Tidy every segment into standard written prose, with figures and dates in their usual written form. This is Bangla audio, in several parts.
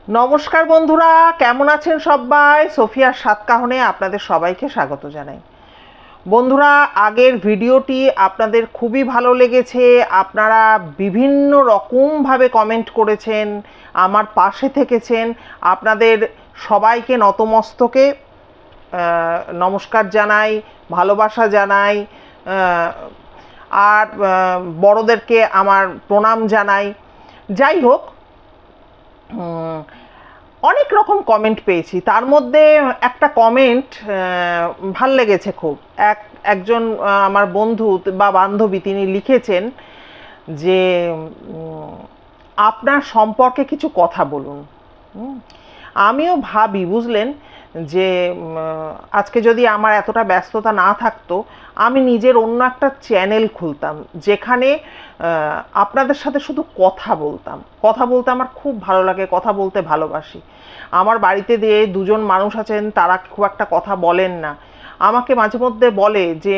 নমস্কার বন্ধুরা, কেমন আছেন সবাই? সোফিয়ার সাতকাহনে আপনাদের সবাইকে স্বাগত জানাই। বন্ধুরা, আগের ভিডিওটি আপনাদের খুবই ভালো লেগেছে। আপনারা বিভিন্ন রকমভাবে কমেন্ট করেছেন, আমার পাশে থেকেছেন। আপনাদের সবাইকে নতমস্তকে নমস্কার জানাই, ভালোবাসা জানাই, আর বড়দেরকে আমার প্রণাম জানাই। যাই হোক, অনেক রকম কমেন্ট পেয়েছি। তার মধ্যে একটা কমেন্ট ভাল লেগেছে খুব। একজন আমার বন্ধু বা বান্ধবী তিনি লিখেছেন যে আপনার সম্পর্কে কিছু কথা বলুন। আমিও ভাবি, বুঝলেন, যে আজকে যদি আমার এতটা ব্যস্ততা না থাকতো, আমি নিজের অন্য একটা চ্যানেল খুলতাম যেখানে আপনাদের সাথে শুধু কথা বলতাম। কথা বলতে আমার খুব ভালো লাগে, কথা বলতে ভালোবাসি। আমার বাড়িতে দিয়ে দুজন মানুষ আছেন, তারা খুব একটা কথা বলেন না। আমাকে মাঝে মধ্যে বলে যে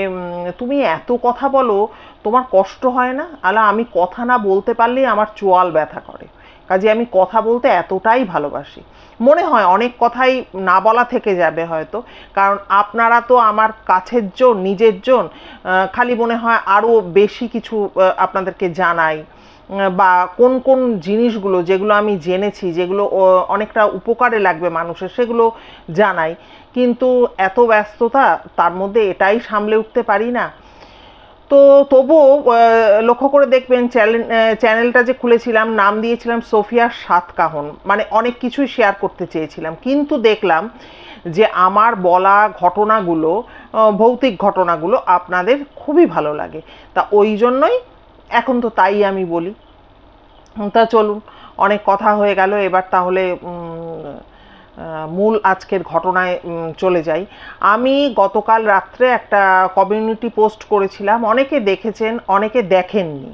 তুমি এত কথা বলো, তোমার কষ্ট হয় না? আলা, আমি কথা না বলতে পারলেই আমার চোয়াল ব্যথা করে। কাজে আমি কথা বলতে এতটাই ভালোবাসি। মনে হয় অনেক কথাই না বলা থেকে যাবে হয়তো, কারণ আপনারা তো আমার কাছের জন, নিজের জন। খালি মনে হয় আরও বেশি কিছু আপনাদেরকে জানাই, বা কোন কোন জিনিসগুলো যেগুলো আমি জেনেছি, যেগুলো অনেকটা উপকারে লাগবে মানুষের, সেগুলো জানাই। কিন্তু এত ব্যস্ততা, তার মধ্যে এটাই সামলে উঠতে পারি না। তো তবুও লক্ষ্য করে দেখবেন, চ্যানেলটা যে খুলেছিলাম, নাম দিয়েছিলাম সোফিয়ার সাতকাহন। মানে অনেক কিছুই শেয়ার করতে চেয়েছিলাম, কিন্তু দেখলাম যে আমার বলা ঘটনাগুলো, ভৌতিক ঘটনাগুলো আপনাদের খুবই ভালো লাগে। তা ওই জন্যই এখন তো তাই আমি বলি। তা চলুন, অনেক কথা হয়ে গেল, এবার তাহলে মূল আজকের ঘটনায় চলে যাই। আমি গতকাল রাত্রে একটা কমিউনিটি পোস্ট করেছিলাম, অনেকে দেখেছেন, অনেকে দেখেননি।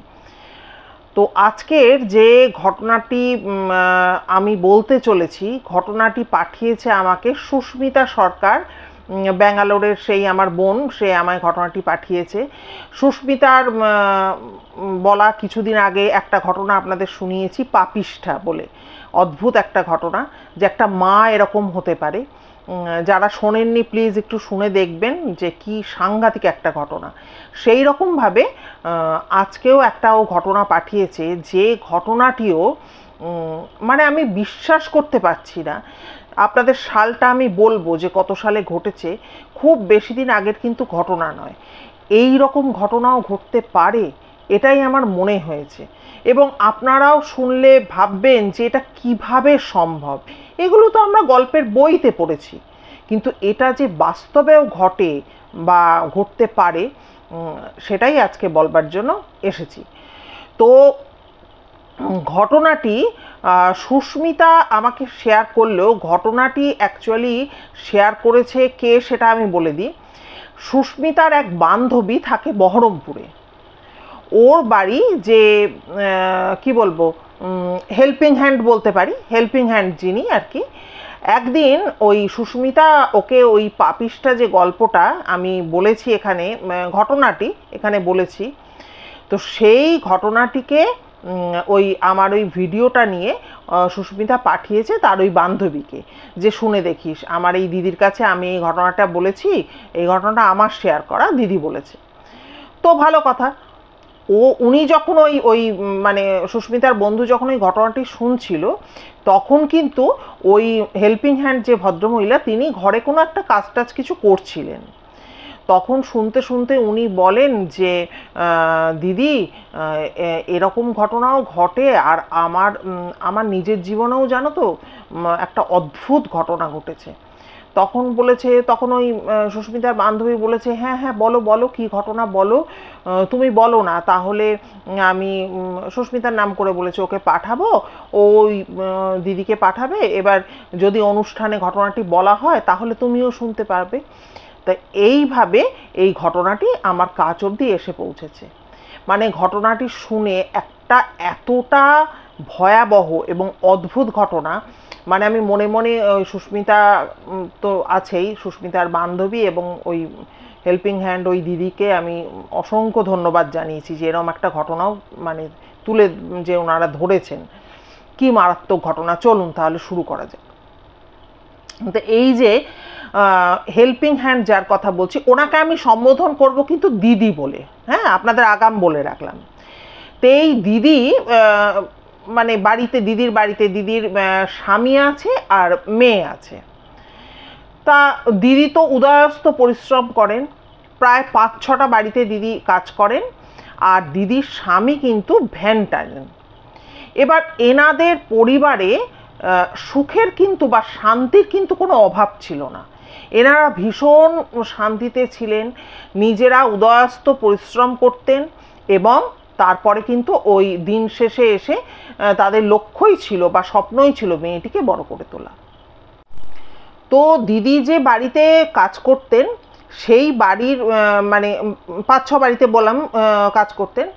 তো আজকের যে ঘটনাটি আমি বলতে চলেছি, ঘটনাটি পাঠিয়েছে আমাকে সুস্মিতা সরকার, ব্যাঙ্গালোরের সেই আমার বোন, সে আমায় ঘটনাটি পাঠিয়েছে। সুস্মিতার বলা কিছুদিন আগে একটা ঘটনা আপনাদের শুনিয়েছি, পাপিষ্ঠা বলে। অদ্ভুত একটা ঘটনা, যে একটা মা এরকম হতে পারে। যারা শোনেননি প্লিজ একটু শুনে দেখবেন, যে কি সাংঘাতিক একটা ঘটনা। সেই রকমভাবে আজকেও একটা ও ঘটনা পাঠিয়েছে, যে ঘটনাটিও মানে আমি বিশ্বাস করতে পারছি না। আপনাদের সালটা আমি বলবো যে কত সালে ঘটেছে, খুব বেশি দিন আগের কিন্তু ঘটনা নয়। এই রকম ঘটনাও ঘটতে পারে, এটাই আমার মনে হয়েছে। এবং আপনারাও শুনলে ভাববেন যে এটা কিভাবে সম্ভব। এগুলো তো আমরা গল্পের বইতে পড়েছি, কিন্তু এটা যে বাস্তবেও ঘটে বা ঘটতে পারে, সেটাই আজকে বলবার জন্য এসেছি। তো ঘটনাটি সুস্মিতা আমাকে শেয়ার করলেও, ঘটনাটি অ্যাকচুয়ালি শেয়ার করেছে কে সেটা আমি বলে দিই। সুস্মিতার এক বান্ধবী থাকে বহরমপুরে। ওর বাড়ি যে কি বলবো, হেল্পিং হ্যান্ড বলতে পারি, হেল্পিং হ্যান্ড যিনি আর কি। একদিন ওই সুস্মিতা ওকে ওই পাপিষ্ঠা যে গল্পটা আমি বলেছি এখানে, ঘটনাটি এখানে বলেছি, তো সেই ঘটনাটিকে ওই আমার ওই ভিডিওটা নিয়ে সুস্মিতা পাঠিয়েছে তার ওই বান্ধবীকে, যে শুনে দেখিস, আমার এই দিদির কাছে আমি এই ঘটনাটা বলেছি, এই ঘটনাটা আমার শেয়ার করা, দিদি বলেছে। তো ভালো কথা। উনি যখন ওই ওই মানে সুস্মিতার বন্ধু যখন ওই ঘটনাটি শুনছিল, তখন কিন্তু ওই হেল্পিং হ্যান্ড যে ভদ্রমহিলা, তিনি ঘরে কোনো একটা কাজ টাজ কিছু করছিলেন। তখন শুনতে শুনতে উনি বলেন যে দিদি, এরকম ঘটনাও ঘটে, আর আমার নিজের জীবনেও জানো তো একটা অদ্ভুত ঘটনা ঘটেছে। তখন বলেছে, তখন ওই সুস্মিতার বান্ধবী বলেছে, হ্যাঁ হ্যাঁ বলো বলো, কী ঘটনা বলো, তুমি বলো না তাহলে আমি, সুস্মিতার নাম করে বলেছে, ওকে পাঠাবো, ওই দিদিকে পাঠাবে, এবার যদি অনুষ্ঠানে ঘটনাটি বলা হয় তাহলে তুমিও শুনতে পারবে। তা এইভাবে এই ঘটনাটি আমার কাছ অবধি এসে পৌঁছেছে। মানে ঘটনাটি শুনে একটা এতটা ভয়াবহ এবং অদ্ভুত ঘটনা, মানে আমি মনে মনে ওই সুস্মিতা তো আছেই, সুস্মিতার বান্ধবী এবং ওই হেল্পিং হ্যান্ড ওই দিদিকে আমি অসংখ্য ধন্যবাদ জানিয়েছি যে এরকম একটা ঘটনাও মানে তুলে যে ওনারা ধরেছেন। কি মারাত্মক ঘটনা, চলুন তাহলে শুরু করা যাক। তো এই যে হেল্পিং হ্যান্ড যার কথা বলছি, ওনাকে আমি সম্বোধন করব কিন্তু দিদি বলে, হ্যাঁ, আপনাদের আগাম বলে রাখলাম। তো এই দিদি মানে বাড়িতে, দিদির বাড়িতে দিদির স্বামী আছে আর মেয়ে আছে। তা দিদি তো উদয়স্ত পরিশ্রম করেন, প্রায় 5-6টা বাড়িতে দিদি কাজ করেন, আর দিদির স্বামী কিন্তু ভ্যান টানেন। এবার এনাদের পরিবারে সুখের কিন্তু বা শান্তির কিন্তু কোনো অভাব ছিল না। এনারা ভীষণ শান্তিতে ছিলেন, নিজেরা উদয়াস্ত পরিশ্রম করতেন, এবং তারপরে কিন্তু ওই দিন শেষে এসে তাদের লক্ষ্যই ছিল বা স্বপ্নই ছিল মেয়েটিকে বড় করে তোলা। তো দিদি যে বাড়িতে কাজ করতেন, সেই বাড়ির মানে 5-6 বাড়িতে বললাম কাজ করতেন,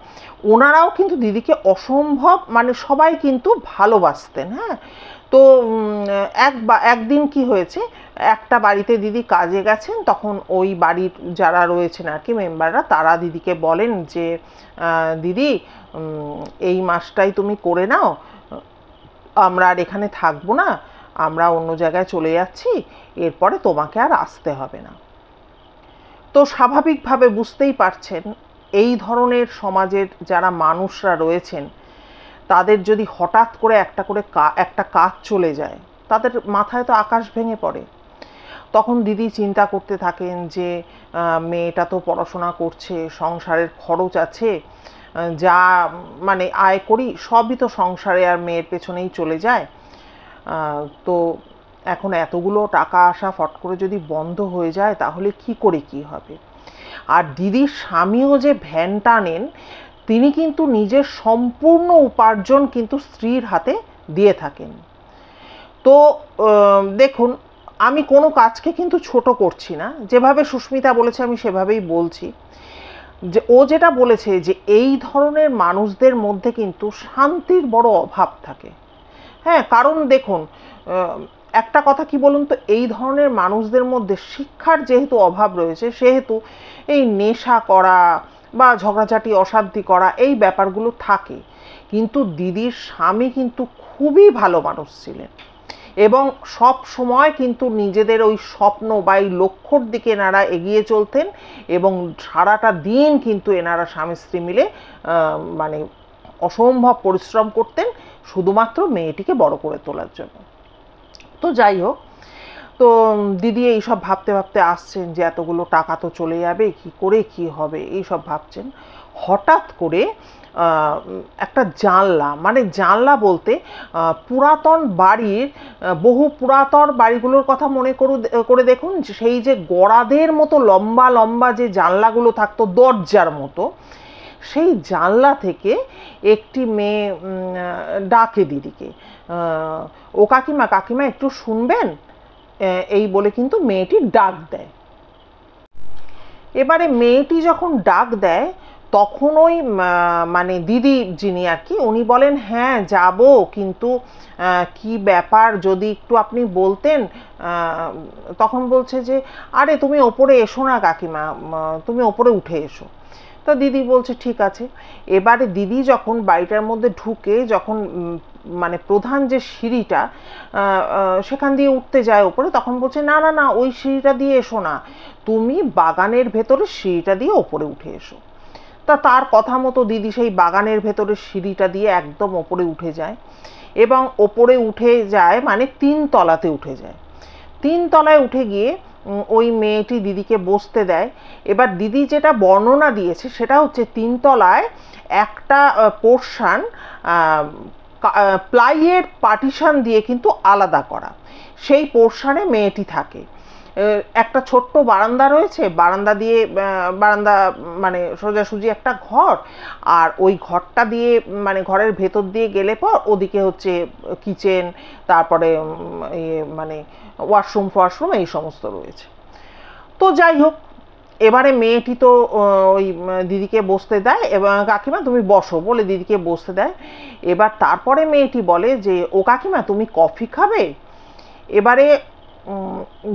ওনারাও কিন্তু দিদিকে অসম্ভব, মানে সবাই কিন্তু ভালোবাসতেন। হ্যাঁ, তো একদিন কি হয়েছে, একটা বাড়িতে দিদি কাজে গেছেন, তখন ওই বাড়ির যারা রয়েছেন আর কি মেম্বাররা, তারা দিদিকে বলেন যে দিদি এই মাসটাই তুমি করে নাও, আমরা আর এখানে থাকবো না, আমরা অন্য জায়গায় চলে যাচ্ছি, এরপরে তোমাকে আর আসতে হবে না। তো স্বাভাবিকভাবে বুঝতেই পারছেন, এই ধরনের সমাজের যারা মানুষরা রয়েছেন, তাদের যদি হঠাৎ করে একটা কাজ চলে যায়, তাদের মাথায় তো আকাশ ভেঙে পড়ে। তখন দিদি চিন্তা করতে থাকেন যে মেয়েটা তো পড়াশোনা করছে, সংসারের খরচ আছে, যা মানে আয় করি সবই তো সংসারে আর মেয়ের পেছনেই চলে যায়। তো এখন এতগুলো টাকা আসা ফট করে যদি বন্ধ হয়ে যায়, তাহলে কি করে কি হবে। আর দিদির স্বামীও যে ভ্যান টানেন, তিনি কিন্তু নিজের সম্পূর্ণ উপার্জন কিন্তু স্ত্রীর হাতে দিয়ে থাকেন। তো দেখুন, আমি কোনো কাজকে কিন্তু ছোট করছি না, যেভাবে সুস্মিতা বলেছে আমি সেভাবেই বলছি। যে ও যেটা বলেছে যে এই ধরনের মানুষদের মধ্যে কিন্তু শান্তির বড় অভাব থাকে। হ্যাঁ, কারণ দেখুন, একটা কথা কি বলুন তো, এই ধরনের মানুষদের মধ্যে শিক্ষার যেহেতু অভাব রয়েছে, সেহেতু এই নেশা করা বা ঝগড়াঝাটি অশান্তি করা এই ব্যাপারগুলো থাকে। কিন্তু দিদির স্বামী কিন্তু খুবই ভালো মানুষ ছিলেন, এবং সব সময় কিন্তু নিজেদের ওই স্বপ্ন বা এই লক্ষ্যর দিকে এনারা এগিয়ে চলতেন, এবং সারাটা দিন কিন্তু এনারা স্বামী স্ত্রী মিলে মানে অসম্ভব পরিশ্রম করতেন শুধুমাত্র মেয়েটিকে বড় করে তোলার জন্য। তো যাই হোক, তো দিদি এইসব ভাবতে ভাবতে আসছেন যে এতগুলো টাকা তো চলে যাবে, কি করে কি হবে এইসব ভাবছেন। হঠাৎ করে একটা জানলা, মানে জানলা বলতে পুরাতন বাড়ির, বহু পুরাতন বাড়িগুলোর কথা মনে করে দেখুন, সেই যে গড়াদের মতো লম্বা লম্বা যে জানলাগুলো থাকতো দরজার মতো, সেই জানলা থেকে একটি মেয়ে ডাকে দিদিকে, ও কাকিমা, কাকিমা একটু শুনবেন, এই বলে কিন্তু মেয়েটি ডাক দেয়। এবারে মেয়েটি যখন ডাক দেয়, তখন ওই মানে দিদি যিনি আর কি, উনি বলেন হ্যাঁ যাব, কিন্তু কি ব্যাপার যদি একটু আপনি বলতেন। তখন বলছে যে আরে তুমি ওপরে এসো না কাকিমা, তুমি ওপরে উঠে এসো। তো দিদি বলছে ঠিক আছে। এবারে দিদি যখন বাড়িটার মধ্যে ঢুকে, যখন মানে প্রধান যে সিঁড়িটা সেখান দিয়ে উঠতে যায় ওপরে, তখন বলছে না না না, ওই সিঁড়িটা দিয়ে এসো না, তুমি বাগানের ভেতরে সিঁড়িটা দিয়ে ওপরে উঠে এসো। তা তার কথা মতো দিদি সেই বাগানের ভেতরে সিঁড়িটা দিয়ে একদম ওপরে উঠে যায়, এবং ওপরে উঠে যায় মানে 3 তলাতে উঠে যায়। 3 তলায় উঠে গিয়ে ওই মেয়েটি দিদিকে বসতে দেয়। এবার দিদি যেটা বর্ণনা দিয়েছে সেটা হচ্ছে 3 তলায় একটা পোর্শন প্লাইয়ের পার্টিশন দিয়ে কিন্তু আলাদা করা, সেই পোর্শনে মেয়েটি থাকে। একটা ছোট্ট বারান্দা রয়েছে, বারান্দা মানে সোজাসুজি একটা ঘর, আর ওই ঘরটা দিয়ে মানে ঘরের ভেতর দিয়ে গেলে পর ওদিকে হচ্ছে কিচেন, তারপরে মানে ওয়াশরুম এই সমস্ত রয়েছে। তো যাই হোক, এবারে মেয়েটি তো ওই দিদিকে বসতে দেয়, এবং কাকিমা তুমি বসো বলে দিদিকে বসতে দেয়। এবার তারপরে মেয়েটি বলে যে ও কাকিমা তুমি কফি খাবে। এবারে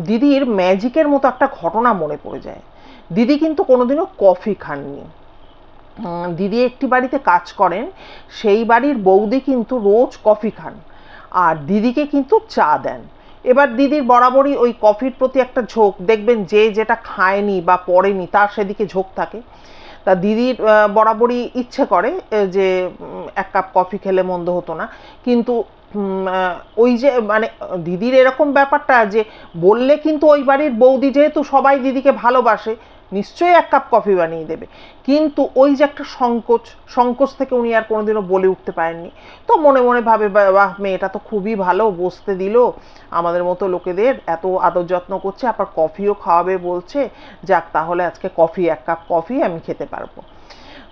দিদির ম্যাজিকের মতো একটা ঘটনা মনে পড়ে যায়, দিদি কিন্তু কোনোদিনও কফি খাননি। দিদি একটি বাড়িতে কাজ করেন, সেই বাড়ির বৌদি কিন্তু রোজ কফি খান আর দিদিকে কিন্তু চা দেন। এবার দিদির বরাবরই ওই কফির প্রতি একটা ঝোঁক, দেখবেন যে যেটা খায়নি বা পড়েনি তার সেদিকে ঝোঁক থাকে। তা দিদির বরাবরই ইচ্ছে করে যে এক কাপ কফি খেলে মন্দ হতো না, কিন্তু ওই যে মানে দিদির এরকম ব্যাপারটা যে বললে কিন্তু ওই বাড়ির বৌদি, যেহেতু সবাই দিদিকে ভালোবাসে, নিশ্চয়ই এক কাপ কফি বানিয়ে দেবে, কিন্তু ওই যে একটা সংকোচ থেকে উনি আর কোনোদিনও বলে উঠতে পারেননি। তো মনে মনে ভাবে, বাহ, মেয়েটা তো খুবই ভালো, বসতে দিল, আমাদের মতো লোকেদের এত আদর যত্ন করছে, আবার কফিও খাওয়াবে বলছে, যাক তাহলে আজকে এক কাপ কফি আমি খেতে পারবো।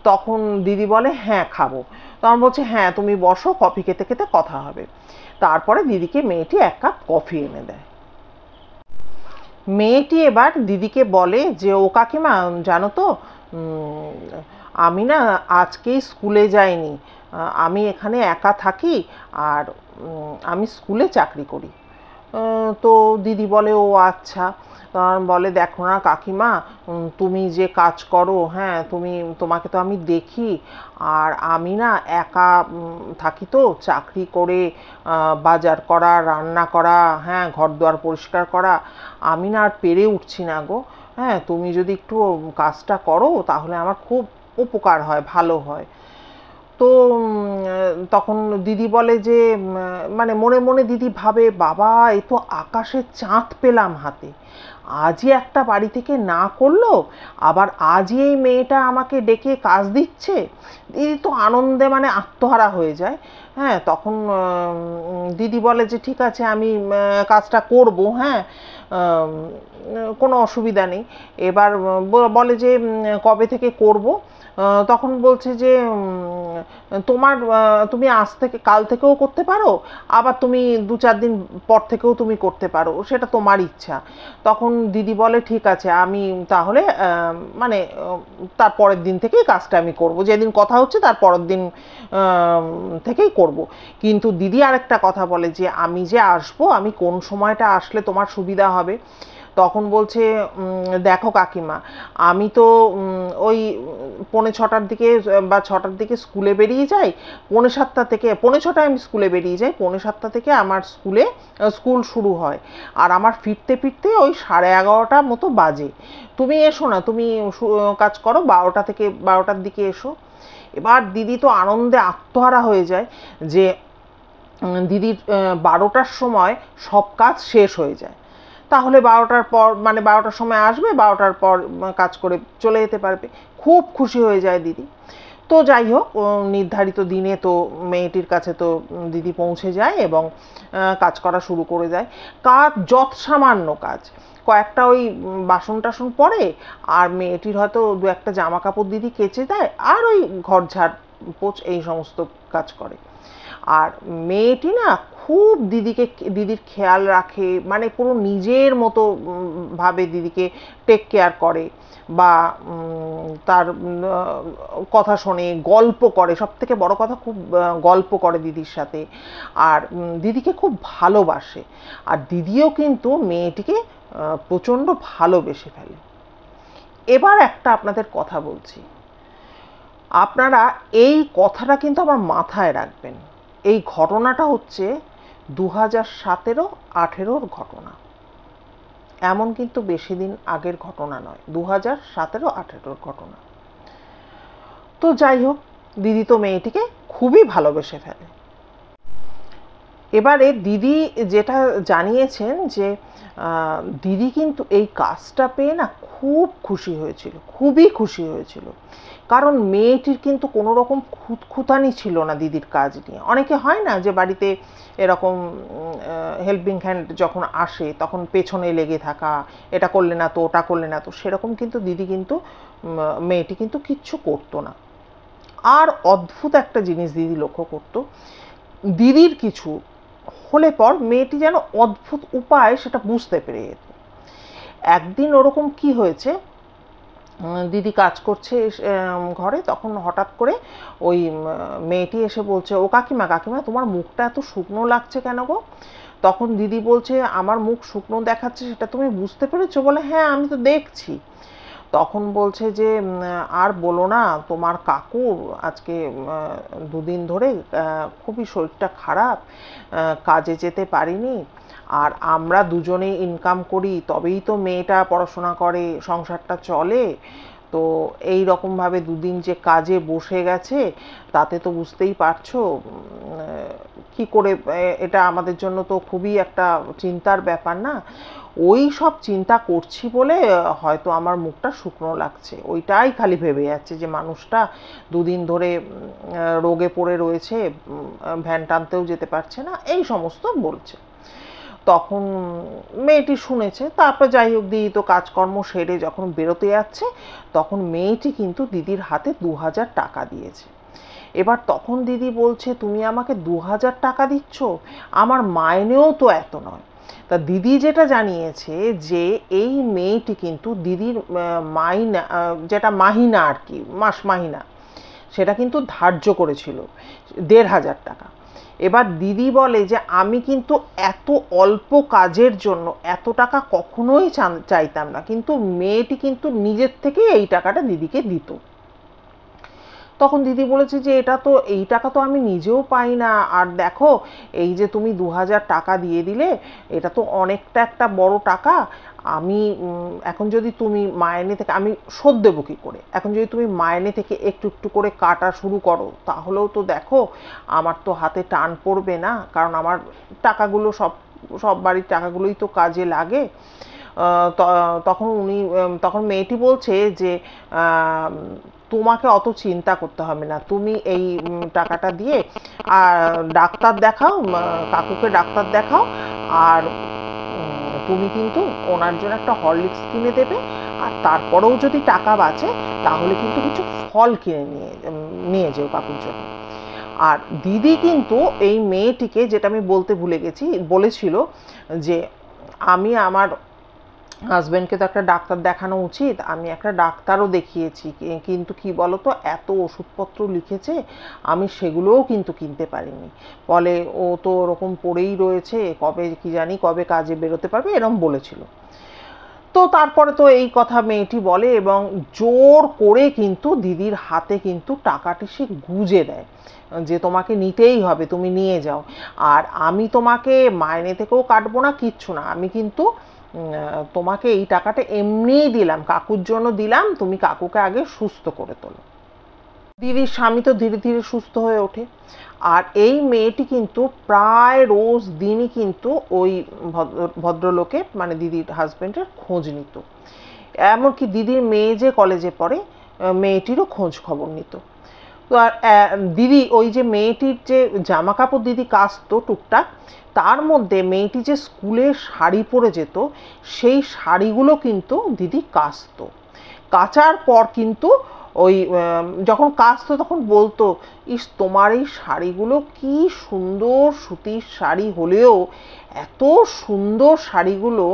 তখন দিদি বলে হ্যাঁ খাবো। তখন বলছে হ্যাঁ তুমি বসো, কফি খেতে খেতে কথা হবে। তারপরে দিদিকে মেয়েটি এক কাপ কফি এনে দেয়। মেয়েটি এবার দিদিকে বলে যে ও কাকিমা, জানো তো আমি না আজকেই স্কুলে যাইনি, আমি এখানে একা থাকি আর আমি স্কুলে চাকরি করি। তো দিদি বলে ও আচ্ছা। তখন বলে দেখো না কাকিমা, তুমি যে কাজ করো, হ্যাঁ তোমাকে তো আমি দেখি, আর আমি না একা থাকি, তো চাকরি করে বাজার করা, রান্না করা, হ্যাঁ ঘর দুয়ার পরিষ্কার করা, আমি না আর পেরে উঠছি না গো। হ্যাঁ তুমি যদি একটু কাজটা করো তাহলে আমার খুব উপকার হয়, ভালো হয়। তো তখন দিদি বলে যে মানে মনে মনে দিদি ভাবে, বাবা এ তো আকাশের চাঁদ পেলাম হাতে, আজই একটা বাড়ি থেকে না করলো, আবার আজই এই মেয়েটা আমাকে ডেকে কাজ দিচ্ছে। দিদি তো আনন্দে মানে আত্মহারা হয়ে যায়। হ্যাঁ তখন দিদি বলে যে ঠিক আছে আমি কাজটা করব, হ্যাঁ কোনো অসুবিধা নেই। এবার বলে যে কবে থেকে করব। তখন বলছে যে তোমার তুমি আজ থেকে কাল থেকেও করতে পারো, আবার তুমি 2-4 দিন পর থেকেও তুমি করতে পারো, সেটা তোমার ইচ্ছা। তখন দিদি বলে ঠিক আছে আমি তাহলে মানে তার পরের দিন থেকেই কাজটা আমি করব, যেদিন কথা হচ্ছে তার পরের দিন থেকেই করব। কিন্তু দিদি আরেকটা কথা বলে যে আমি যে আসবো, আমি কোন সময়টা আসলে তোমার সুবিধা হবে। তখন বলছে দেখো কাকিমা, আমি তো ওই 6:45 দিকে বা 6টার দিকে স্কুলে বেরিয়ে যাই, 6:45 থেকে 6:45 আমি স্কুলে বেরিয়ে যাই, 7:45 থেকে আমার স্কুল শুরু হয়, আর আমার ফিরতে ফিরতে ওই 11:30 মতো বাজে। তুমি এসো না, তুমি কাজ করো, 12টা থেকে 12টার দিকে এসো। এবার দিদি তো আনন্দে আত্মহারা হয়ে যায় যে দিদির 12টার সময় সব কাজ শেষ হয়ে যায়, তাহলে 12টার পর মানে 12টার সময় আসবে, 12টার পর কাজ করে চলে যেতে পারবে। খুব খুশি হয়ে যায় দিদি। তো যাই হোক, নির্ধারিত দিনে তো মেয়েটির কাছে তো দিদি পৌঁছে যায় এবং কাজ করা শুরু করে দেয়। কাজ সামান্য কাজ, কয়েকটা ওই বাসন টাসন পরে, আর মেয়েটির হয়তো 2-একটা জামা কাপড় দিদি কেচে দেয়, আর ওই ঘর ঝাড় পোছ এই সমস্ত কাজ করে। আর মেয়েটি না খুব দিদির খেয়াল রাখে, মানে পুরো নিজের মতো ভাবে দিদিকে টেক কেয়ার করে, বা তার কথা শোনে, গল্প করে, সব থেকে বড় কথা খুব গল্প করে দিদির সাথে, আর দিদিকে খুব ভালোবাসে, আর দিদিও কিন্তু মেয়েটিকে প্রচণ্ড ভালোবেসে ফেলে। এবার একটা আপনাদের কথা বলছি, আপনারা এই কথাটা কিন্তু আমার মাথায় রাখবেন। এই ঘটনাটা হচ্ছে 2017-18 ঘটনা, এমন কিন্তু বেশি দিন আগের ঘটনা নয়, 2017-18 ঘটনা। তো যাই হোক, দিদি তো মেয়েটিকে খুবই ভালোবেসে ফেলে। এবারে দিদি যেটা জানিয়েছেন যে দিদি কিন্তু এই কাজটা পেয়ে না খুব খুশি হয়েছিল, খুবই খুশি হয়েছিল, কারণ মেয়েটির কিন্তু কোনো রকম খুঁতখুঁতানি ছিল না দিদির কাজ নিয়ে। অনেকে হয় না যে বাড়িতে এরকম হেল্পিং হ্যান্ড যখন আসে তখন পেছনে লেগে থাকা, এটা করলে না তো, ওটা করলে না তো, সেরকম কিন্তু দিদি কিন্তু মেয়েটি কিন্তু কিচ্ছু করতো না। আর অদ্ভুত একটা জিনিস দিদি লক্ষ্য করতো, দিদির কিছু হলে পর মেয়েটি যেন অদ্ভুত উপায়ে সেটা বুঝতে পেরে যেত। একদিন ওরকম কি হয়েছে, দিদি কাজ করছে ঘরে, তখন হঠাৎ করে ওই মেয়েটি এসে বলছে, ও কাকিমা কাকিমা তোমার মুখটা এত শুকনো লাগছে কেন গো? তখন দিদি বলছে, আমার মুখ শুকনো দেখাচ্ছে সেটা তুমি বুঝতে পেরেছো? বলে হ্যাঁ আমি তো দেখছি। তখন বলছে যে আর বলো না, তোমার কাকুর আজকে দুদিন ধরে খুবই শরীরটা খারাপ, কাজে যেতে পারিনি, আর আমরা দুজনেই ইনকাম করি তবেই তো মেয়েটা পড়াশোনা করে, সংসারটা চলে। তো এই রকমভাবে দুদিন যে কাজে বসে গেছে, তাতে তো বুঝতেই পারছো কি করে, এটা আমাদের জন্য তো খুবই একটা চিন্তার ব্যাপার না। ওই সব চিন্তা করছি বলে হয়তো আমার মুখটা শুকনো লাগছে, ওইটাই খালি ভেবে যাচ্ছে যে মানুষটা দুদিন ধরে রোগে পড়ে রয়েছে, ভ্যান টানতেও যেতে পারছে না, এই সমস্ত বলছে। তখন মেয়েটি শুনেছে, তারপর যাই হোক দিদি তো কাজকর্ম সেরে যখন বেরোতে যাচ্ছে, তখন মেয়েটি কিন্তু দিদির হাতে 2000 টাকা দিয়েছে। এবার তখন দিদি বলছে, তুমি আমাকে 2000 টাকা দিচ্ছ, আমার মাইনেও তো এত নয়। তা দিদি যেটা জানিয়েছে যে এই মেয়েটি কিন্তু দিদির মাইনা, যেটা মাহিনা আর কি, মাস মাহিনা, সেটা কিন্তু ধার্য করেছিল 1500 টাকা। এবার দিদি বলে যে আমি কিন্তু এত অল্প কাজের জন্য এত টাকা কখনোই চাইতাম না, কিন্তু মেয়েটি কিন্তু নিজের থেকে এই টাকাটা দিদিকে দিত। তখন দিদি বলেছে যে এটা তো, এই টাকা তো আমি নিজেও পাই না, আর দেখো এই যে তুমি 2000 টাকা দিয়ে দিলে, এটা তো অনেকটা একটা বড় টাকা। আমি এখন যদি তুমি মাইনে থেকে, আমি শোধ দেবো কী করে, এখন যদি তুমি মাইনে থেকে একটু একটু করে কাটা শুরু করো, তাহলেও তো দেখো আমার তো হাতে টান পড়বে না, কারণ আমার টাকাগুলো সব সব বাড়ির টাকাগুলোই তো কাজে লাগে। তখন মেয়েটি বলছে যে তোমাকে অত চিন্তা করতে হবে না, তুমি এই টাকাটা দিয়ে আর ডাক্তার দেখাও, কাকুকে ডাক্তার দেখাও, আর তুমি কিন্তু ওনার জন্য একটা হরলিক্স কিনে দেবে, আর তারপরেও যদি টাকা বাঁচে তাহলে কিন্তু কিছু ফল কিনে নিয়ে যেও কাকুর জন্য। আর দিদি কিন্তু এই মেয়েটিকে, যেটা আমি বলতে ভুলে গেছি, বলেছিল যে আমি আমার হাজব্যান্ডকে তো একটা ডাক্তার দেখানো উচিত, আমি একটা ডাক্তারও দেখিয়েছি, কিন্তু কি বলতো এত ওষুধপত্র লিখেছে আমি সেগুলোও কিন্তু কিনতে পারিনি, বলে ও তো ওরকম পড়েই রয়েছে, কবে কি জানি কবে কাজে বেরোতে পারবে, এরকম বলেছিল। তো তারপরে তো এই কথা মেয়েটি বলে এবং জোর করে কিন্তু দিদির হাতে কিন্তু টাকাটি সে গুঁজে দেয় যে তোমাকে নিতেই হবে, তুমি নিয়ে যাও, আর আমি তোমাকে মাইনে থেকেও কাটবো না, কিচ্ছু না, আমি কিন্তু তোমাকে এই টাকাটা এমনিই দিলাম, কাকুর জন্য দিলাম, তুমি কাকুকে আগে সুস্থ করে তোলো। দিদির স্বামী তো ধীরে ধীরে সুস্থ হয়ে ওঠে, আর এই মেয়েটি কিন্তু প্রায় রোজ দিনই কিন্তু ওই ভদ্রলোকে মানে দিদির হাজব্যান্ডের খোঁজ নিত, এমনকি দিদির মেয়ে যে কলেজে পড়ে মেয়েটিরও খোঁজ খবর নিত। তো আর দিদি ওই যে মেয়েটির যে জামা কাপড় দিদি কাচতো টুকটাক, তার মধ্যে মেয়েটি যে স্কুলে শাড়ি পরে যেত, সেই শাড়িগুলো কিন্তু দিদি কাচতো। কাচার পর কিন্তু ওই যখন কাচতো তখন বলতো, ইস তোমার এই শাড়িগুলো কি সুন্দর, সুতির শাড়ি হলেও এত সুন্দর শাড়িগুলো।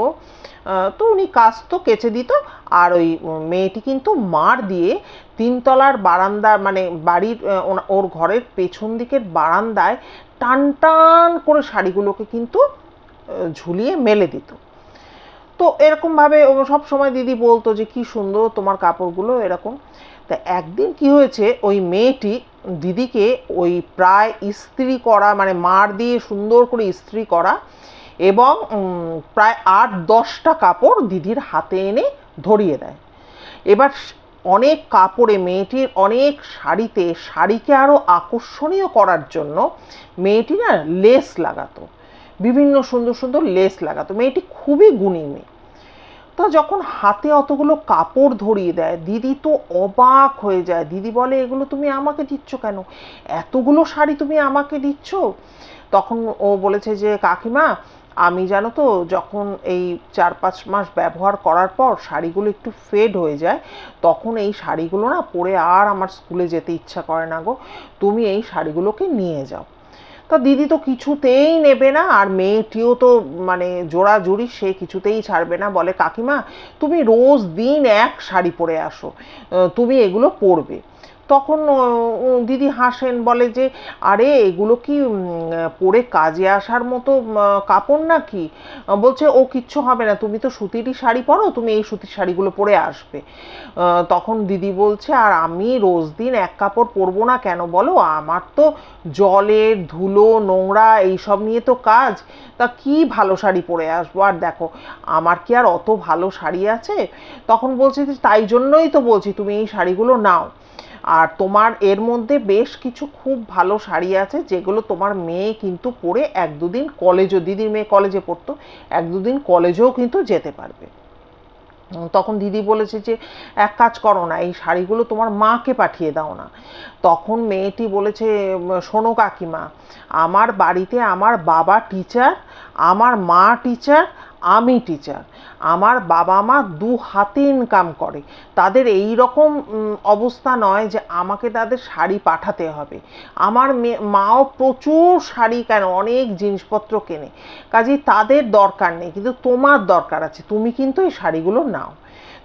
তো উনি কাচতো, কেচে দিত, আর ওই মেয়েটি কিন্তু মার দিয়ে 3তলার বারান্দা, মানে বাড়ির ওর ঘরের পেছন দিকের বারান্দায় টান টান করে শাড়িগুলোকে কিন্তু ঝুলিয়ে মেলে দিত। তো এরকমভাবে সব সময় দিদি বলতো যে কি সুন্দর তোমার কাপড়গুলো, এরকম। তা একদিন কি হয়েছে, ওই মেয়েটি দিদিকে ওই প্রায় ইস্ত্রি করা, মানে মার দিয়ে সুন্দর করে ইস্ত্রি করা এবং প্রায় 8-10টা কাপড় দিদির হাতে এনে ধরিয়ে দেয়। এবার অনেক কাপড়ে, মেয়েটির অনেক শাড়িতে, শাড়িকে আরও আকর্ষণীয় করার জন্য মেয়েটি না লেস লাগাতো, বিভিন্ন সুন্দর সুন্দর লেস লাগাতো, মেয়েটি খুবই গুণী মেয়ে। তো যখন হাতে অতগুলো কাপড় ধরিয়ে দেয়, দিদি তো অবাক হয়ে যায়, দিদি বলে এগুলো তুমি আমাকে দিচ্ছ কেন, এতগুলো শাড়ি তুমি আমাকে দিচ্ছ? তখন ও বলেছে যে কাকিমা, আমি জানো তো যখন এই 4-5 মাস ব্যবহার করার পর শাড়িগুলো একটু ফেড হয়ে যায়, তখন এই শাড়িগুলো না পরে আর আমার স্কুলে যেতে ইচ্ছা করে না গো, তুমি এই শাড়িগুলোকে নিয়ে যাও। তা দিদি তো কিছুতেই নেবে না, আর মেয়েটিও তো মানে জোড়াজুড়ি, সে কিছুতেই ছাড়বে না, বলে কাকিমা তুমি রোজ দিন এক শাড়ি পরে আসো, তুমি এগুলো পরবে। তখন দিদি হাসেন, বলে যে আরে এগুলো কি পরে কাজে আসার মতো কাপড় নাকি? বলছে ও কিচ্ছু হবে না, তুমি তো সুতিরই শাড়ি পরো, তুমি এই সুতির শাড়িগুলো পরে আসবে। তখন দিদি বলছে আর আমি রোজ দিন এক কাপড় পরবো না কেন বলো, আমার তো জলের ধুলো নোংরা এইসব নিয়ে তো কাজ, তা কি ভালো শাড়ি পরে আসবো, আর দেখো আমার কি আর অত ভালো শাড়ি আছে? তখন বলছে যে তাই জন্যই তো বলছি তুমি এই শাড়িগুলো নাও, আর তোমার এর মধ্যে বেশ কিছু খুব ভালো শাড়ি আছে যেগুলো তোমার মেয়ে কিন্তু পরে এক দুদিন কলেজও, দিদির মেয়ে কলেজে পড়তো, এক দুদিন কলেজেও কিন্তু যেতে পারবে। তখন দিদি বলেছে যে এক কাজ করো না, এই শাড়িগুলো তোমার মাকে পাঠিয়ে দাও না। তখন মেয়েটি বলেছে শোনো কাকিমা, আমার বাড়িতে আমার বাবা টিচার, আমার মা টিচার, আমি টিচার, আমার বাবা মা দু হাতে ইনকাম করে, তাদের এই রকম অবস্থা নয় যে আমাকে তাদের শাড়ি পাঠাতে হবে। আমার মাও প্রচুর শাড়ি কেন, অনেক জিনিসপত্র কেনে, কাজেই তাদের দরকার নেই, কিন্তু তোমার দরকার আছে, তুমি কিন্তু এই শাড়িগুলো নাও।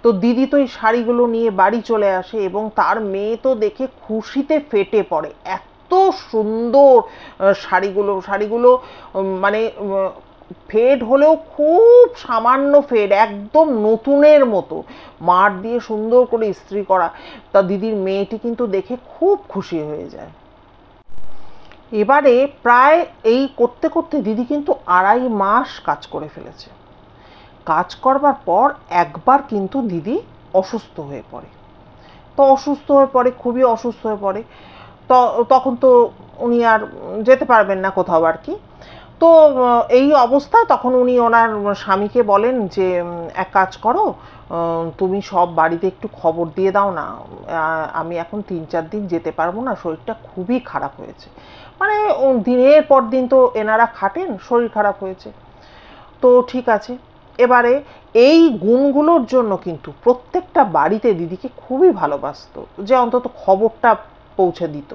তো দিদি তো এই শাড়িগুলো নিয়ে বাড়ি চলে আসে এবং তার মেয়ে তো দেখে খুশিতে ফেটে পড়ে, এত সুন্দর শাড়িগুলো শাড়িগুলো মানে ফেড হলেও খুব সামান্য ফেড, একদম নতুনের মতো, মার দিয়ে সুন্দর করে ইস্ত্রি করা। তা দিদির মেয়েটি কিন্তু দেখে খুব খুশি হয়ে যায়। এবারে প্রায় এই করতে করতে দিদি কিন্তু 2.5 মাস কাজ করে ফেলেছে। কাজ করবার পর একবার কিন্তু দিদি অসুস্থ হয়ে পড়ে। তো অসুস্থ হয়ে পড়ে, খুবই অসুস্থ হয়ে পড়ে। তো তখন তো উনি আর যেতে পারবেন না কোথাও আর কি। তো এই অবস্থা, তখন উনি ওনার স্বামীকে বলেন যে এক কাজ করো, তুমি সব বাড়িতে একটু খবর দিয়ে দাও না, আমি এখন 3-4 দিন যেতে পারবো না, শরীরটা খুবই খারাপ হয়েছে। মানে দিনের পর দিন তো এনারা খাটেন, শরীর খারাপ হয়েছে। তো ঠিক আছে। এবারে এই গুণগুলোর জন্য কিন্তু প্রত্যেকটা বাড়িতে দিদিকে খুবই ভালোবাসতো, যে অন্তত খবরটা পৌঁছে দিত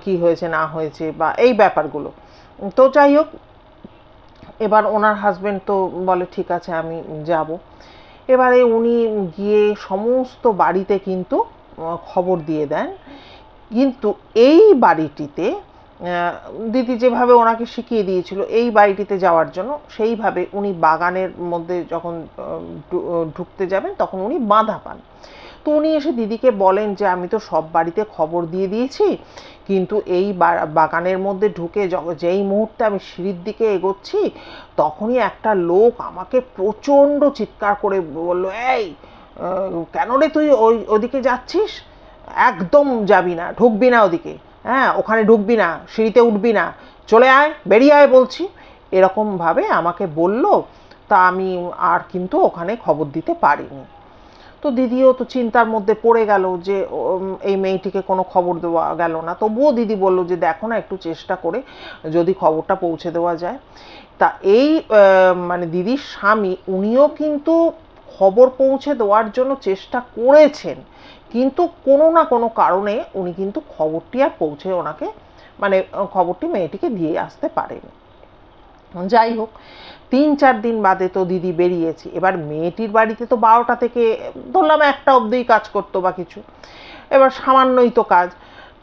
কি হয়েছে না হয়েছে বা এই ব্যাপারগুলো। তো যাই হোক, এবার ওনার হাজবেন্ড তো বলে ঠিক আছে আমি যাব। এবারে উনি গিয়ে সমস্ত বাড়িতে কিন্তু খবর দিয়ে দেন। কিন্তু এই বাড়িটিতে দিদি যেভাবে ওনাকে শিখিয়ে দিয়েছিল এই বাড়িটিতে যাওয়ার জন্য, সেইভাবে উনি বাগানের মধ্যে যখন ঢুকতে যাবেন তখন উনি বাধা পান। তো উনি এসে দিদিকে বলেন যে আমি তো সব বাড়িতে খবর দিয়ে দিয়েছি, কিন্তু এই বাগানের মধ্যে ঢুকে যেই মুহূর্তে আমি সিঁড়ির দিকে এগোচ্ছি তখনই একটা লোক আমাকে প্রচণ্ড চিৎকার করে বলল, এই কেন রে তুই ওদিকে যাচ্ছিস, একদম যাবি না, ঢুকবি না ওদিকে, হ্যাঁ ওখানে ঢুকবি না, সিঁড়িতে উঠবি না, চলে আয়, বেরিয়ে আয় বলছি, এরকমভাবে আমাকে বলল। তা আমি আর কিন্তু ওখানে খবর দিতে পারিনি। তো দিদিও তো চিন্তার মধ্যে পড়ে গেল যে এই মেয়েটিকে কোনো খবর দেওয়া গেল না। তবুও দিদি বলল যে দেখো না একটু চেষ্টা করে যদি খবরটা পৌঁছে দেওয়া যায়। তা এই মানে দিদির স্বামী উনিও কিন্তু খবর পৌঁছে দেওয়ার জন্য চেষ্টা করেছেন, কিন্তু কোনো না কোনো কারণে উনি কিন্তু খবরটি আর পৌঁছে ওনাকে মানে খবরটি মেয়েটিকে দিয়ে আসতে পারেনি। যাই হোক, 3-4 দিন বাদে তো দিদি বেরিয়েছি। এবার মেয়েটির বাড়িতে তো 12টা থেকে ধরলাম 1টা অবধিই কাজ করতো বা কিছু, এবার সামান্যই তো কাজ।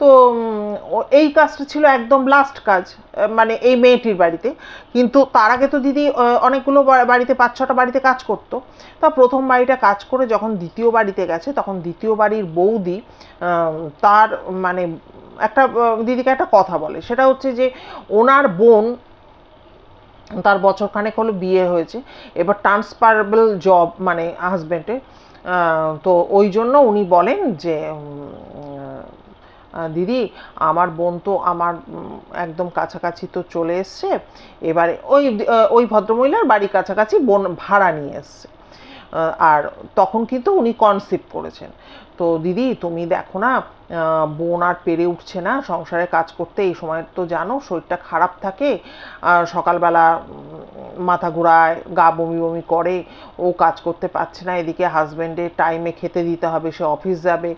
তো এই কাজটা ছিল একদম লাস্ট কাজ, মানে এই মেয়েটির বাড়িতে। কিন্তু তার আগে তো দিদি অনেকগুলো বাড়িতে 5-6টা বাড়িতে কাজ করতো। তা প্রথম বাড়িটা কাজ করে যখন দ্বিতীয় বাড়িতে গেছে তখন দ্বিতীয় বাড়ির বৌদি তার মানে একটা দিদিকে একটা কথা বলে, সেটা হচ্ছে যে ওনার বোন, তার বছরখানেক হলো বিয়ে হয়েছে, এবার ট্রান্সফারেবল জব মানে হাজব্যান্ডের। তো ওই জন্য উনি বলেন যে দিদি আমার বোন তো আমার একদম কাছাকাছি তো চলে এসছে, এবারে ওই ভদ্রমহিলার বাড়ির কাছাকাছি বোন ভাড়া নিয়ে এসছে। আর তখন কিন্তু উনি কনসিভ করেছেন। তো দিদি তুমি দেখো না, বোন আর পেরে উঠছে না সংসারে কাজ করতে, এই সময় তো জানো শরীরটা খারাপ থাকে, সকালবেলা মাথা ঘোরায়, গা বমি বমি করে, ও কাজ করতে পারছে না, এদিকে হাজব্যান্ডের টাইমে খেতে দিতে হবে, সে অফিস যাবে।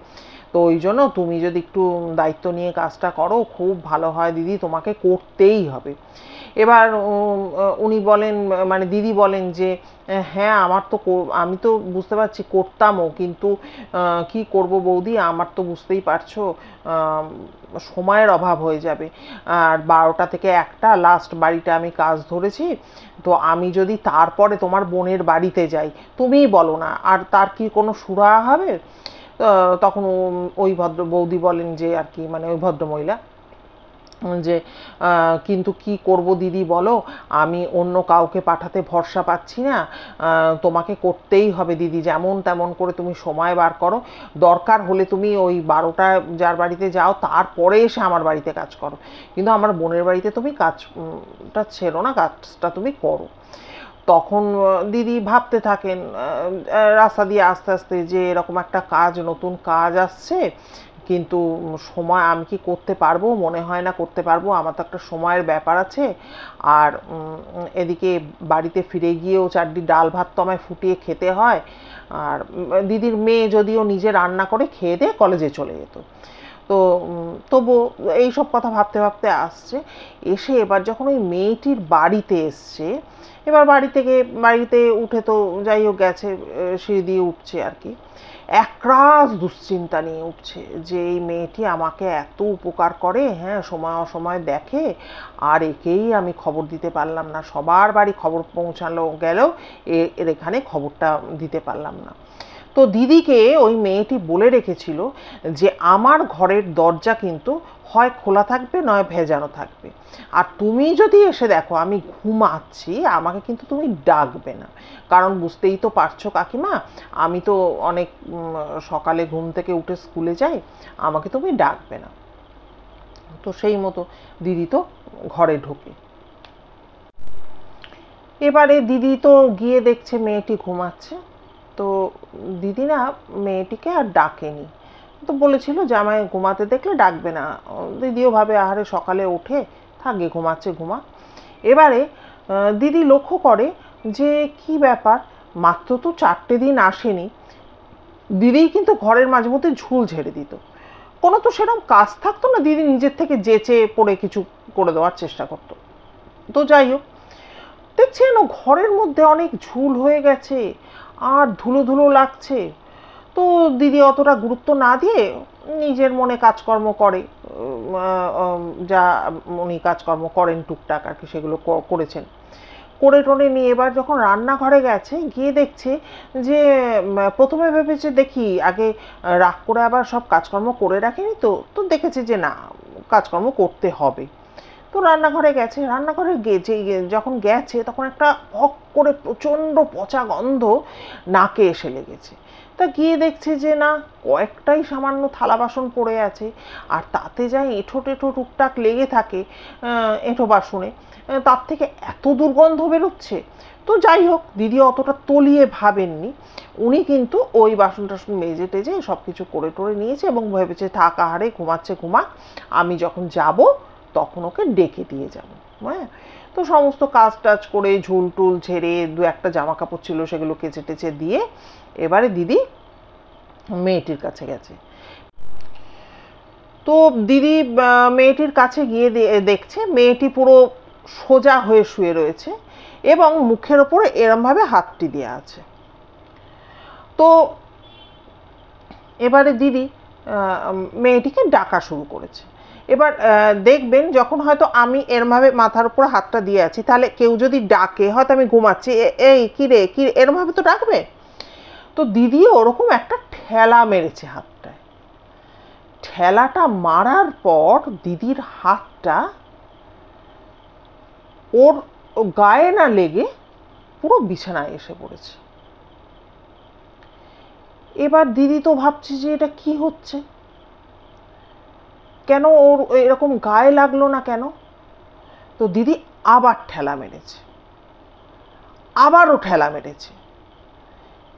তো তো ওই জন্য তুমি যদি একটু দায়িত্ব নিয়ে কাজটা করো খুব ভালো হয় দিদি, তোমাকে করতেই হবে। এবার উনি বলেন, মানে দিদি বলেন যে হ্যাঁ আমার তো, আমি তো বুঝতে পারছি করতামও, কিন্তু কি করব বৌদি, আমার তো বুঝতেই পারছো সময়ের অভাব হয়ে যাবে। আর 12টা থেকে 1টা লাস্ট বাড়িটা আমি কাজ ধরেছি, তো আমি যদি তারপরে তোমার বোনের বাড়িতে যাই, তুমিই বলো না আর তার কি কোনো সুরাহা হবে? তখন ওই ভদ্র বৌদি বলেন যে আর কি, মানে ওই ভদ্রমহিলা যে কিন্তু কি করব দিদি বলো, আমি অন্য কাউকে পাঠাতে ভরসা পাচ্ছি না, তোমাকে করতেই হবে দিদি, যেমন তেমন করে তুমি সময় বার করো, দরকার হলে তুমি ওই 12টা যার বাড়িতে যাও তারপরে এসে আমার বাড়িতে কাজ করো, কিন্তু আমার বোনের বাড়িতে তুমি কাজটা ছেড়ো না, কাজটা তুমি করো। তখন দিদি ভাবতে থাকেন রাস্তা দিয়ে আস্তে আস্তে যে এরকম একটা কাজ, নতুন কাজ আসছে, কিন্তু সময় আমি কি করতে পারবো, মনে হয় না করতে পারবো, আমার তো একটা সময়ের ব্যাপার আছে। আর এদিকে বাড়িতে ফিরে গিয়েও 4 ডাল ভাত তো আমায় ফুটিয়ে খেতে হয়। আর দিদির মেয়ে যদিও নিজে রান্না করে খেয়ে দিয়ে কলেজে চলে যেত, তো তবু এইসব কথা ভাবতে ভাবতে আসছে। এসে এবার যখন ওই মেয়েটির বাড়িতে এসছে, এবার বাড়িতে উঠে তো যাই হোক গেছে, সিঁড়ি দিয়ে উঠছে আর কি, একরাশ দুশ্চিন্তা নিয়ে উঠছে যে এই মেয়েটি আমাকে এত উপকার করে, হ্যাঁ সময় অসময় দেখে, আর একেই আমি খবর দিতে পারলাম না, সবার বাড়ি খবর পৌঁছালো গেলেও এর এখানে খবরটা দিতে পারলাম না। তো দিদিকে ওই মেয়েটি বলে রেখেছিল যে আমার ঘরের দরজা কিন্তু হয় খোলা থাকবে নয় ভেজানো থাকবে, আর তুমি যদি এসে দেখো আমি ঘুমাচ্ছি আমাকে কিন্তু তুমি ডাকবে না, কারণ বুঝতেই তো পারছো কাকিমা আমি তো অনেক সকালে ঘুম থেকে উঠে স্কুলে যাই, আমাকে তুমি ডাকবে না। তো সেই মতো দিদি তো ঘরে ঢোকে। এবারে দিদি তো গিয়ে দেখছে মেয়েটি ঘুমাচ্ছে, তো দিদি না মেয়েটিকে আর ডাকেনি, তো বলেছিল যে আমায় ঘুমাতে দেখলে ডাকবে না। দিদিও ভাবে আহারে সকালে উঠে থাকবে, ঘুমাচ্ছে ঘুমা। এবারে দিদি লক্ষ্য করে যে কি ব্যাপার, মাত্র তো 4টে দিন আসেনি, দিদি কিন্তু ঘরের মাঝে মধ্যে ঝুল ঝেড়ে দিত, কোনো তো সেরকম কাজ থাকতো না, দিদি নিজের থেকে যেচে পড়ে কিছু করে দেওয়ার চেষ্টা করতো। তো যাই হোক, দেখছি যেন ঘরের মধ্যে অনেক ঝুল হয়ে গেছে আর ধুলো ধুলো লাগছে। তো দিদি অতটা গুরুত্ব না দিয়ে নিজের মনে কাজকর্ম করে, যা উনি কাজকর্ম করেন টুকটাক আর কি সেগুলো করেছেন, করে টোরে নিয়ে এবার যখন রান্নাঘরে গেছে গিয়ে দেখছে যে প্রথমে ভেবেছে দেখি আগে রাগ করে আবার সব কাজকর্ম করে রাখেনি, তো তো দেখেছে যে না কাজকর্ম করতে হবে। তো রান্নাঘরে গেছে, রান্নাঘরে গেছে, যখন গেছে তখন একটা হক করে প্রচণ্ড পচা গন্ধ নাকে এসে লেগেছে। তা গিয়ে দেখছে যে না কয়েকটাই সামান্য থালা বাসন পড়ে আছে, আর তাতে যাই এঁঠো টেঠো টুকটাক লেগে থাকে এঁঠো বাসনে, তার থেকে এত দুর্গন্ধ বেরোচ্ছে। তো যাই হোক দিদি অতটা তলিয়ে ভাবেননি, উনি কিন্তু ওই বাসন টাসন মেজে টেজে সব কিছু করে টোরে নিয়েছে এবং ভেবেছে থাক আহারে ঘুমাচ্ছে ঘুমাক, আমি যখন যাব তখন ওকে ডেকে দিয়ে যাব। হ্যাঁ, তো সমস্ত কাজ টাজ করে ঝুল টুল ঝেড়ে 2-1টা জামা কাপড় ছিল সেগুলো কেচে টেচে দিয়ে এবারে দিদি মেয়েটির কাছে গেছে। তো দিদি মেয়েটির কাছে গিয়ে দেখছে মেয়েটি পুরো সোজা হয়ে শুয়ে রয়েছে এবং মুখের ওপরে এরমভাবে হাতটি দেওয়া আছে। তো এবারে দিদি মেয়েটিকে ডাকা শুরু করেছে। এবার দেখবেন যখন হয়তো আমি এরমভাবে মাথার উপর হাতটা দিয়ে আছি, তাহলে কেউ যদি ডাকে, হয়তো আমি ঘুমাচ্ছি, এই কী রে কী, এরমভাবে তো ডাকবে। তো দিদি ওরকম একটা ঠেলা মেরেছে হাতটায়, ঠেলাটা মারার পর দিদির হাতটা ওর গায়ে না লেগে পুরো বিছানায় এসে পড়েছে। এবার দিদি তো ভাবছে যে এটা কি হচ্ছে, কেন ওর এরকম গায়ে লাগলো না কেন। তো দিদি আবার ঠেলা মেরেছে, আবারও ঠেলা মেরেছে,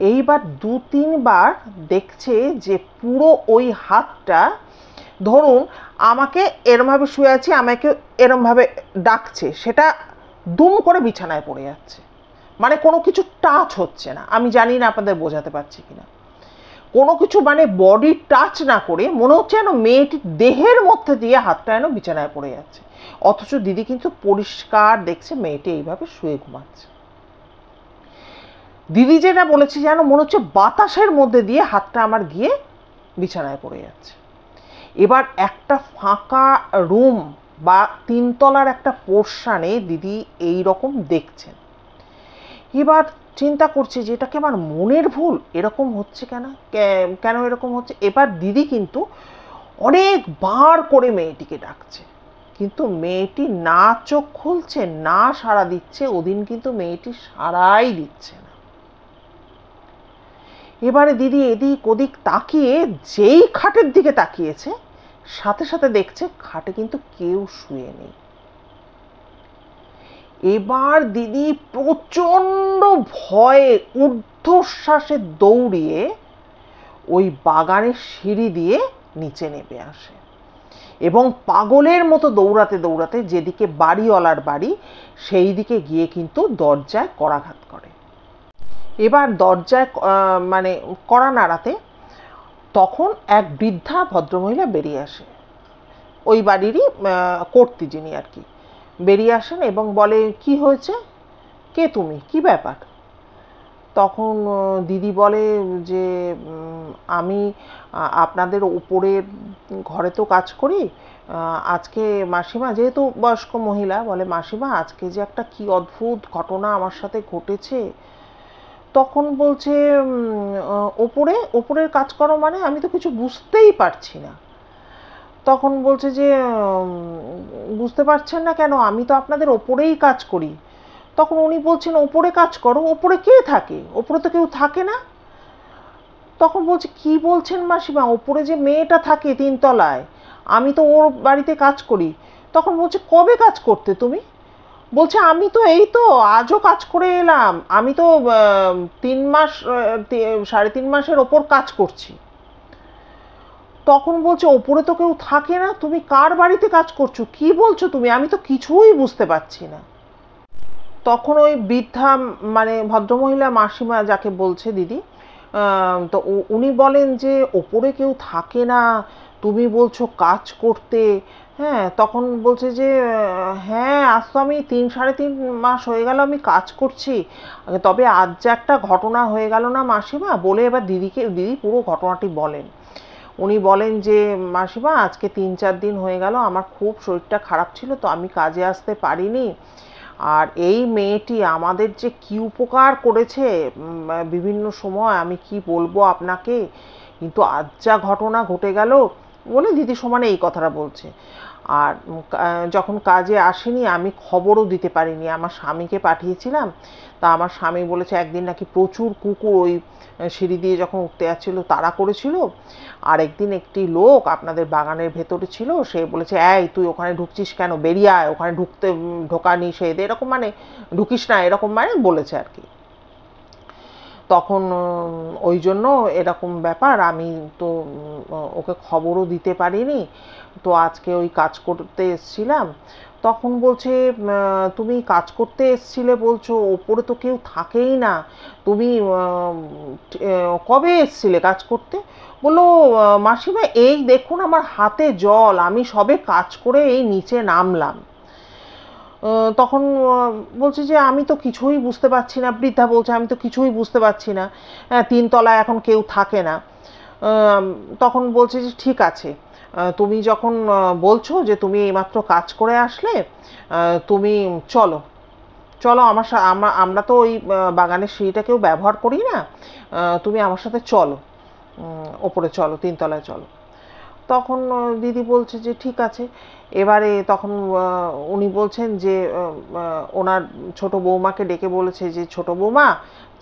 এইবার 2-3বার দেখছে যে পুরো ওই হাতটা, ধরুন আমাকে এরমভাবে শুয়ে আছি, আমাকে এরমভাবে ডাকছে, সেটা দুম করে বিছানায় পড়ে যাচ্ছে, মানে কোনো কিছু টাচ হচ্ছে না। আমি জানি না আপনাদের বোঝাতে পারছি কিনা। কোনো কিছু মানে বডি টাচ না করে মনে হচ্ছে যেন মেয়েটির দেহের মধ্যে দিয়ে হাতটা যেন বিছানায় পড়ে যাচ্ছে, অথচ দিদি কিন্তু পরিষ্কার দেখছে মেয়েটি এইভাবে শুয়ে ঘুমাচ্ছে। দিদি যেটা বলেছে যেন মনে হচ্ছে বাতাসের মধ্যে দিয়ে হাতটা আমার গিয়ে বিছানায় পড়ে যাচ্ছে। এবার একটা ফাঁকা রুম বা 3 তলার একটা পোর্শনে দিদি এই রকম দেখছেন। এবার চিন্তা করছে যে এটা কি আমার মনের ভুল, এরকম হচ্ছে কেন, কেন এরকম হচ্ছে। এবার দিদি কিন্তু অনেকবার করে মেয়েটিকে ডাকছে, কিন্তু মেয়েটি না চোখ খুলছে না সাড়া দিচ্ছে। ওদিন কিন্তু মেয়েটি সাড়াই দিচ্ছে না। এবারে দিদি এদিক ওদিক তাকিয়ে যেই খাটের দিকে তাকিয়েছে, সাথে সাথে দেখছে খাটে কিন্তু কেউ শুয়ে নেই। এবার দিদি প্রচণ্ড ভয়ে ঊর্ধ্বশ্বাসে দৌড়িয়ে ওই বাগানের সিঁড়ি দিয়ে নিচে নেমে আসে এবং পাগলের মতো দৌড়াতে দৌড়াতে যেদিকে বাড়িওয়ালার বাড়ি সেই দিকে গিয়ে কিন্তু দরজায় করাঘাত করে। এবার দরজায় মানে কড়া নাড়াতে তখন এক বৃদ্ধা ভদ্রমহিলা বেরিয়ে আসে, ওই বাড়িরই কর্ত্রী যিনি আর কি, বেরিয়ে আসেন এবং বলে, কি হয়েছে, কে তুমি, কি ব্যাপার। তখন দিদি বলে যে আমি আপনাদের উপরের ঘরে তো কাজ করি, আজকে মাসিমা, যেহেতু বয়স্ক মহিলা, বলে মাসিমা আজকে যে একটা কি অদ্ভুত ঘটনা আমার সাথে ঘটেছে। তখন বলছে ওপরের কাজ করো মানে, আমি তো কিছু বুঝতেই পারছি না। তখন বলছে যে বুঝতে পারছেন না কেন, আমি তো আপনাদের ওপরেই কাজ করি। তখন উনি বলছেন ওপরে কাজ করো, ওপরে কে থাকে, ওপরে তো কেউ থাকে না। তখন বলছে কি বলছেন মাসিমা, ওপরে যে মেয়েটা থাকে 3 তলায়, আমি তো ওর বাড়িতে কাজ করি। তখন বলছে কবে কাজ করতে তুমি। বলছে আমি তো এই তো আজও কাজ করে এলাম, আমি তো 3 মাস 3.5 মাসের ওপর কাজ করছি। তখন বলছে ওপরে তো কেউ থাকে না, তুমি কার বাড়িতে কাজ করছো, কি বলছো তুমি, আমি তো কিছুই বুঝতে পারছি না। তখন ওই বৃদ্ধা মানে ভদ্রমহিলা মাসিমা যাকে বলছে দিদি, তো উনি বলেন যে ওপরে কেউ থাকে না, তুমি বলছো কাজ করতে। হ্যাঁ, তখন বলছে যে হ্যাঁ আজ তো আমি 3-3.5 মাস হয়ে গেল আমি কাজ করছি, তবে আজ যে একটা ঘটনা হয়ে গেল না মাসিমা, বলে এবার দিদি পুরো ঘটনাটি বলেন। উনি বলেন যে মাসিমা আজকে 3-4 দিন হয়ে গেল আমার খুব শরীরটা খারাপ ছিল, তো আমি কাজে আসতে পারিনি। আর এই মেয়েটি আমাদের যে কি উপকার করেছে বিভিন্ন সময়, আমি কি বলবো আপনাকে, কিন্তু আজ যা ঘটনা ঘটে গেল, বলে দিদি সমানে এই কথাটা বলছে। আর যখন কাজে আসেনি আমি খবরও দিতে পারিনি, আমার স্বামীকে পাঠিয়েছিলাম। তা আমার স্বামী বলেছে একদিন নাকি প্রচুর কুকুর ওই সিঁড়ি দিয়ে যখন উঠতে যাচ্ছিল তাড়া করেছিল। আর একদিন একটি লোক আপনাদের বাগানের ভেতরে ছিল, সে বলেছে এই তুই ওখানে ঢুকছিস কেন, বেরিয়ে আয়, ওখানে ঢোকা নিষেধ, এরকম মানে ঢুকিস না, এরকম মানে বলেছে আর কি। তখন ওই জন্য এরকম ব্যাপার, আমি তো ওকে খবরও দিতে পারিনি, তো আজকে ওই কাজ করতে এসছিলাম। তখন বলছে তুমি কাজ করতে এসছিলে বলছো, ওপরে তো কেউ থাকেই না, তুমি কবে এসছিলে কাজ করতে। বললো মাসিমা এই দেখুন আমার হাতে জল, আমি সবে কাজ করে এই নিচে নামলাম। তখন বলছে যে আমি তো কিছুই বুঝতে পারছি না, বৃদ্ধা বলছে আমি তো কিছুই বুঝতে পারছি না, 3 তলায় এখন কেউ থাকে না। তখন বলছে যে ঠিক আছে, তুমি যখন বলছো যে তুমি এইমাত্র কাজ করে আসলে, তুমি চলো চলো আমার আমরা তো ওই বাগানের সিঁড়িটা কেউ ব্যবহার করি না, তুমি আমার সাথে চলো, ওপরে চলো, 3 তলায় চলো। তখন দিদি বলছে যে ঠিক আছে। এবারে তখন উনি বলছেন যে ওনার ছোট বৌমাকে ডেকে বলেছে যে ছোট বৌমা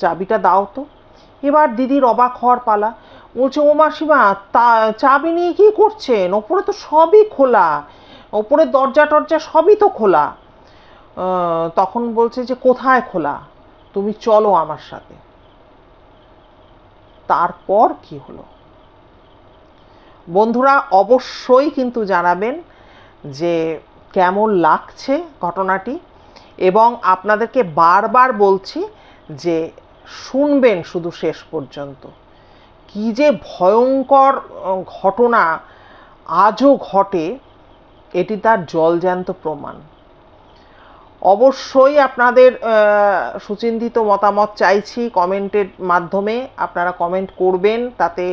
চাবিটা দাও তো। এবার দিদির অবাক হওয়ার পালা, বলছে ও মাসিমা চাবি নিয়ে কি করছেন, ওপরে তো সবই খোলা, ওপরে দরজা টরজা সবই তো খোলা। তখন বলছে যে কোথায় খোলা, তুমি চলো আমার সাথে। তারপর কি হলো বন্ধুরা অবশ্যই কিন্তু জানাবেন যে কেমন লাগছে ঘটনাটি, এবং আপনাদেরকে বারবার বলছি যে শুনবেন শুধু শেষ পর্যন্ত, কি যে ভয়ঙ্কর ঘটনা আজও ঘটে, এটি তার জলজ্যান্ত প্রমাণ। অবশ্যই আপনাদের সুচিন্তিত মতামত চাইছি কমেন্টের মাধ্যমে। আপনারা কমেন্ট করবেন, তাতে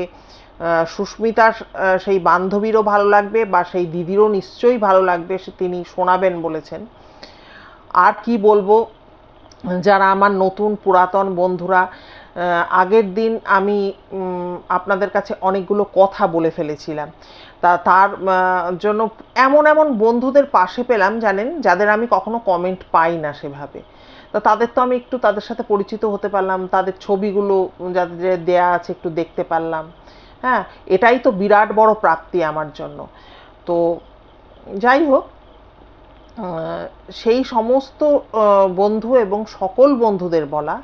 সুস্মিতার সেই বান্ধবীরও ভালো লাগবে বা সেই দিদিরও নিশ্চয়ই ভালো লাগবে, তিনি শোনাবেন বলেছেন। আর কি বলবো, যারা আমার নতুন পুরাতন বন্ধুরা, আগের দিন আমি আপনাদের কাছে অনেকগুলো কথা বলে ফেলেছিলাম, তার জন্য এমন এমন বন্ধুদের পাশে পেলাম জানেন, যাদের আমি কখনো কমেন্ট পাই না সেভাবে। তো তাদের তো আমি একটু তাদের সাথে পরিচিত হতে পারলাম, তাদের ছবিগুলো যাদের দেয়া আছে একটু দেখতে পারলাম। হ্যাঁ, এটাই তো বিরাট বড় প্রাপ্তি আমার জন্য। তো যাই হোক, সেই সমস্ত বন্ধু এবং সকল বন্ধুদের বলা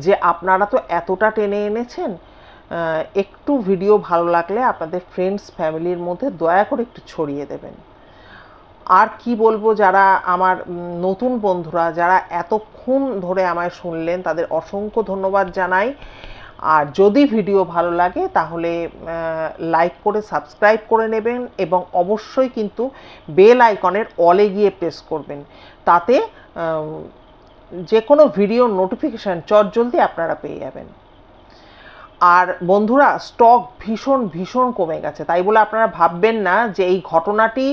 যে আপনারা তো এতটা টেনে এনেছেন, একটু ভিডিও ভালো লাগলে আপনাদের ফ্রেন্ডস ফ্যামিলির মধ্যে দয়া করে একটু ছড়িয়ে দেবেন। আর কি বলবো, যারা আমার নতুন বন্ধুরা, যারা এতক্ষণ ধরে আমায় শুনলেন, তাদের অসংখ্য ধন্যবাদ জানাই। আর যদি ভিডিও ভালো লাগে তাহলে লাইক করে সাবস্ক্রাইব করে নেবেন এবং অবশ্যই কিন্তু বেল আইকনের অলে গিয়ে প্রেস করবেন, তাতে যে কোনো ভিডিওর নোটিফিকেশান চটজলদি আপনারা পেয়ে যাবেন। আর বন্ধুরা, স্টক ভীষণ ভীষণ কমে গেছে, তাই বলে আপনারা ভাববেন না যে এই ঘটনাটি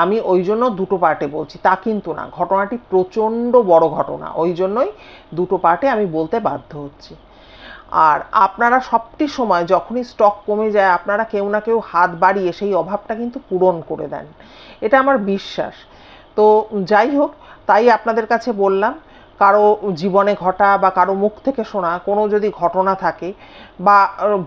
আমি ওই জন্য দুটো পার্টে বলছি, তা কিন্তু না। ঘটনাটি প্রচণ্ড বড় ঘটনা, ওই জন্যই দুটো পার্টে আমি বলতে বাধ্য হচ্ছি। আর আপনারা সবটি সময় যখনই স্টক কমে যায়, আপনারা কেউ না কেউ হাত বাড়িয়ে সেই অভাবটা কিন্তু পূরণ করে দেন, এটা আমার বিশ্বাস। তো যাই হোক, তাই আপনাদের কাছে বললাম, কারো জীবনে ঘটা বা কারো মুখ থেকে শোনা কোনো যদি ঘটনা থাকে, বা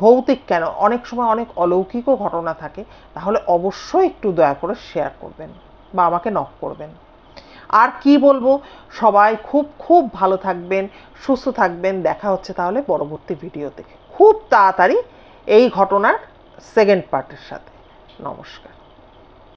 ভৌতিক কেন, অনেক সময় অনেক অলৌকিকও ঘটনা থাকে, তাহলে অবশ্যই একটু দয়া করে শেয়ার করবেন বা আমাকে নক করবেন। আর কি বলবো, সবাই খুব খুব ভালো থাকবেন, সুস্থ থাকবেন। দেখা হচ্ছে তাহলে পরবর্তী ভিডিওতে খুব তাড়াতাড়ি এই ঘটনার সেকেন্ড পার্টের সাথে। নমস্কার।